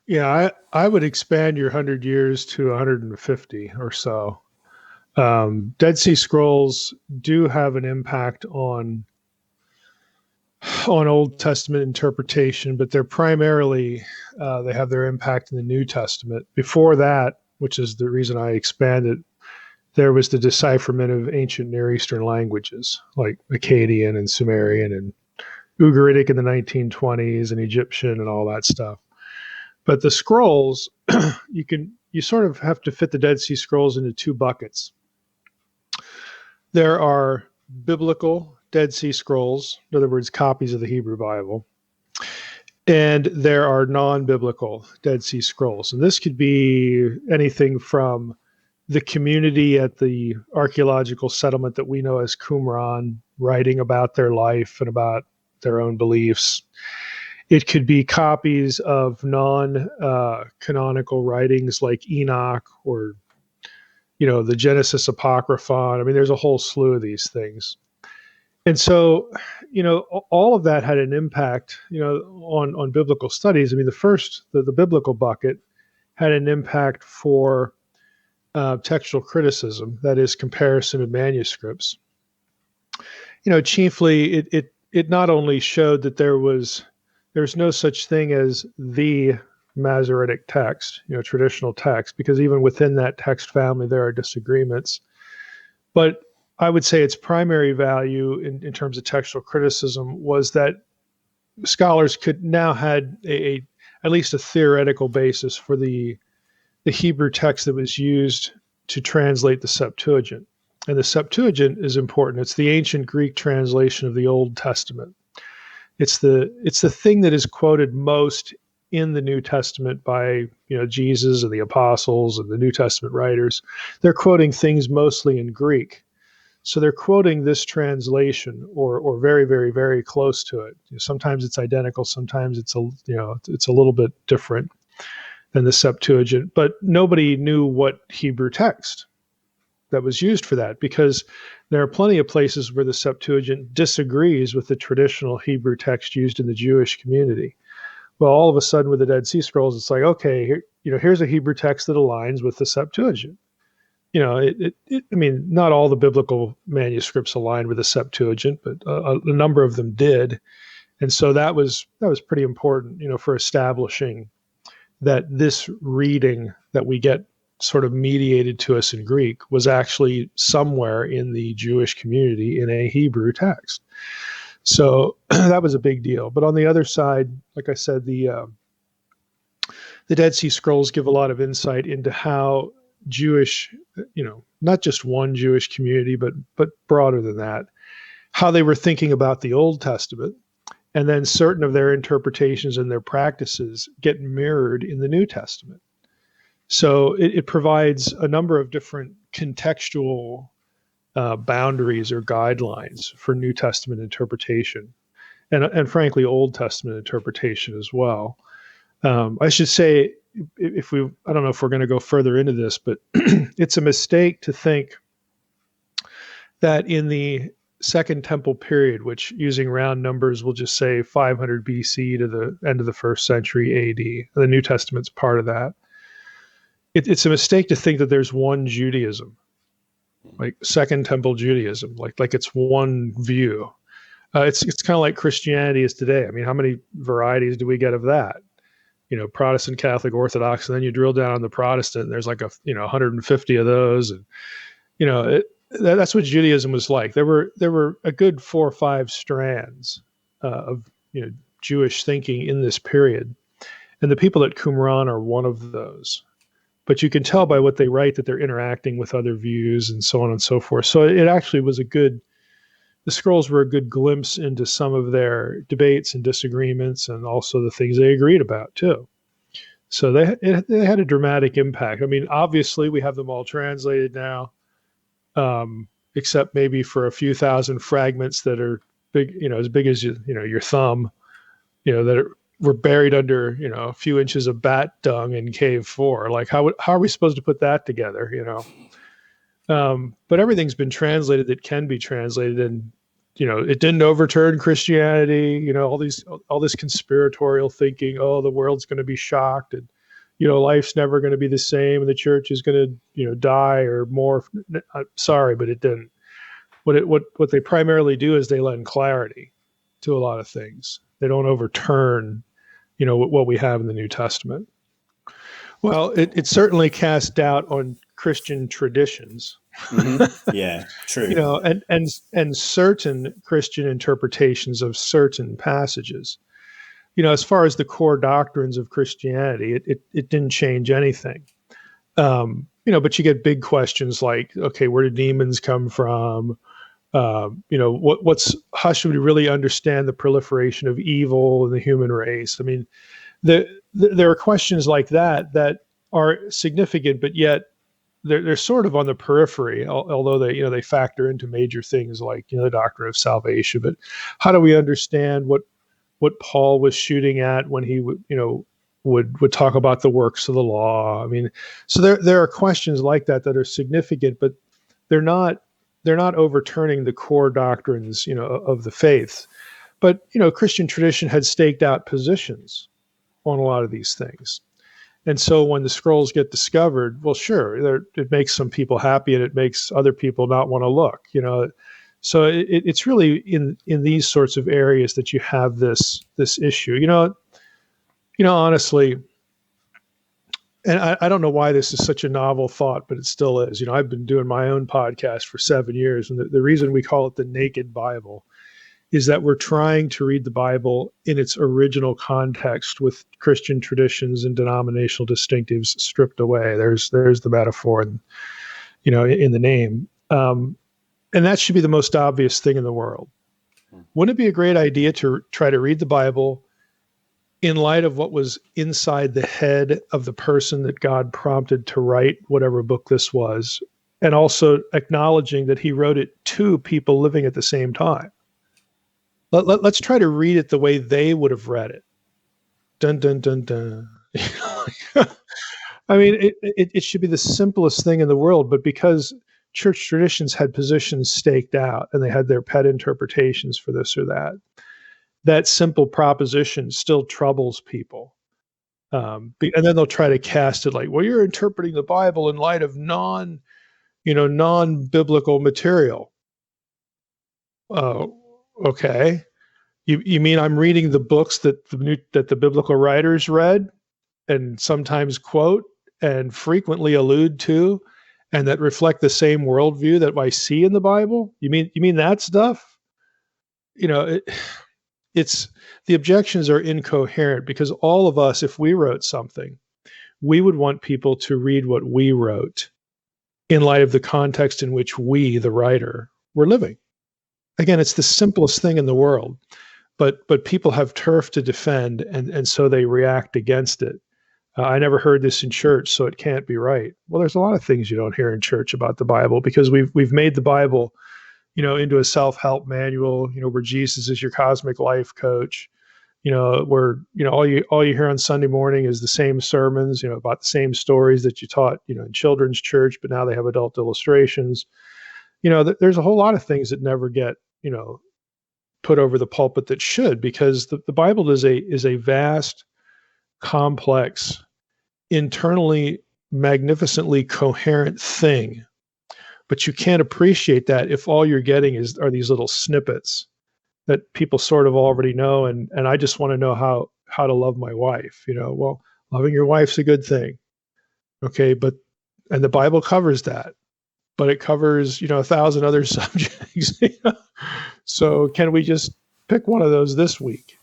Yeah, I would expand your 100 years to 150 or so. Dead Sea Scrolls do have an impact on Old Testament interpretation, but they're primarily they have their impact in the New Testament. Before that, which is the reason I expanded, there was the decipherment of ancient Near Eastern languages like Akkadian and Sumerian and Ugaritic in the 1920s and Egyptian and all that stuff. But the scrolls, you sort of have to fit the Dead Sea Scrolls into two buckets. There are biblical Dead Sea Scrolls, in other words, copies of the Hebrew Bible, and there are non-biblical Dead Sea Scrolls. And this could be anything from the community at the archaeological settlement that we know as Qumran writing about their life and about their own beliefs. It could be copies of non-canonical writings like Enoch or, the Genesis Apocryphon. I mean, there's a whole slew of these things. And so, all of that had an impact, on biblical studies. I mean, the biblical bucket had an impact for textual criticism, that is, comparison of manuscripts. Chiefly, it not only showed that there's no such thing as the Masoretic text, traditional text, because even within that text family there are disagreements. But I would say its primary value in terms of textual criticism was that scholars could now had at least a theoretical basis for the Hebrew text that was used to translate the Septuagint. And the Septuagint is important. It's the ancient Greek translation of the Old Testament. It's the thing that is quoted most in the New Testament by Jesus and the apostles and the New Testament writers. They're quoting things mostly in Greek. So they're quoting this translation or very, very, very close to it. Sometimes it's identical, sometimes it's a little bit different than the Septuagint, but nobody knew what Hebrew text that was used for that, because there are plenty of places where the Septuagint disagrees with the traditional Hebrew text used in the Jewish community. Well, all of a sudden with the Dead Sea Scrolls, it's like, okay, here's a Hebrew text that aligns with the Septuagint. I mean, not all the biblical manuscripts aligned with the Septuagint, but a number of them did. And so that was pretty important, for establishing that this reading that we get sort of mediated to us in Greek was actually somewhere in the Jewish community in a Hebrew text. So that was a big deal. But on the other side, like I said, the Dead Sea Scrolls give a lot of insight into how Jewish, not just one Jewish community, but broader than that, how they were thinking about the Old Testament. And then certain of their interpretations and their practices get mirrored in the New Testament. So it provides a number of different contextual boundaries or guidelines for New Testament interpretation, and frankly, Old Testament interpretation as well. I should say, I don't know if we're going to go further into this, but it's a mistake to think that in the Second Temple period, which using round numbers, we'll just say 500 BC to the end of the first century AD, the New Testament's part of that. It's a mistake to think that there's one Judaism, like Second Temple Judaism, like it's one view. It's kind of like Christianity is today. I mean, how many varieties do we get of that? Protestant, Catholic, Orthodox, and then you drill down on the Protestant, and there's like 150 of those, and that's what Judaism was like. There were a good 4 or 5 strands of Jewish thinking in this period, and the people at Qumran are one of those. But you can tell by what they write that they're interacting with other views and so on and so forth. So it actually was the scrolls were a good glimpse into some of their debates and disagreements, and also the things they agreed about too. So they had a dramatic impact. I mean, obviously we have them all translated now, except maybe for a few thousand fragments that are big, as big as your thumb, that were buried under a few inches of bat dung in Cave 4. Like how are we supposed to put that together? But everything's been translated that can be translated, and it didn't overturn Christianity. All this conspiratorial thinking. Oh, the world's going to be shocked, and life's never going to be the same and the church is going to, die or more. I'm sorry, but it didn't. What they primarily do is they lend clarity to a lot of things. They don't overturn, what we have in the New Testament. Well, it certainly casts doubt on Christian traditions. Yeah, true. And certain Christian interpretations of certain passages. As far as the core doctrines of Christianity, it didn't change anything. But you get big questions like, okay, where did demons come from? How should we really understand the proliferation of evil in the human race? I mean, there are questions like that are significant, but yet they're sort of on the periphery, although they factor into major things like the doctrine of salvation. But how do we understand what Paul was shooting at when he would talk about the works of the law? I mean, so there are questions like that are significant, but they're not overturning the core doctrines of the faith. But Christian tradition had staked out positions on a lot of these things. And so when the scrolls get discovered, well, sure, it makes some people happy and it makes other people not want to look, So it's really in these sorts of areas that you have this issue, honestly. And I don't know why this is such a novel thought, but it still is. I've been doing my own podcast for 7 years, and the reason we call it the Naked Bible is that we're trying to read the Bible in its original context with Christian traditions and denominational distinctives stripped away. There's the metaphor, in the name. And that should be the most obvious thing in the world. Wouldn't it be a great idea to try to read the Bible in light of what was inside the head of the person that God prompted to write whatever book this was, and also acknowledging that he wrote it to people living at the same time? Let's try to read it the way they would have read it. Dun, dun, dun, dun. I mean, it should be the simplest thing in the world, but because church traditions had positions staked out and they had their pet interpretations for this or that simple proposition still troubles people. And then they'll try to cast it like, well, you're interpreting the Bible in light of non-biblical material. Okay. You mean I'm reading the books that the biblical writers read and sometimes quote and frequently allude to, and that reflect the same worldview that I see in the Bible? You mean that stuff? It's the objections are incoherent because all of us, if we wrote something, we would want people to read what we wrote in light of the context in which we, the writer, were living. Again, it's the simplest thing in the world. But people have turf to defend, and so they react against it. I never heard this in church, so it can't be right. Well, there's a lot of things you don't hear in church about the Bible because we've made the Bible, into a self-help manual, where Jesus is your cosmic life coach, where all you hear on Sunday morning is the same sermons, about the same stories that you taught, in children's church, but now they have adult illustrations. There's a whole lot of things that never get, put over the pulpit that should, because the Bible is a vast, complex, internally magnificently coherent thing. But you can't appreciate that if all you're getting are these little snippets that people sort of already know. And I just want to know how to love my wife. Well, loving your wife's a good thing. Okay, and the Bible covers that, but it covers 1,000 other subjects. So can we just pick one of those this week?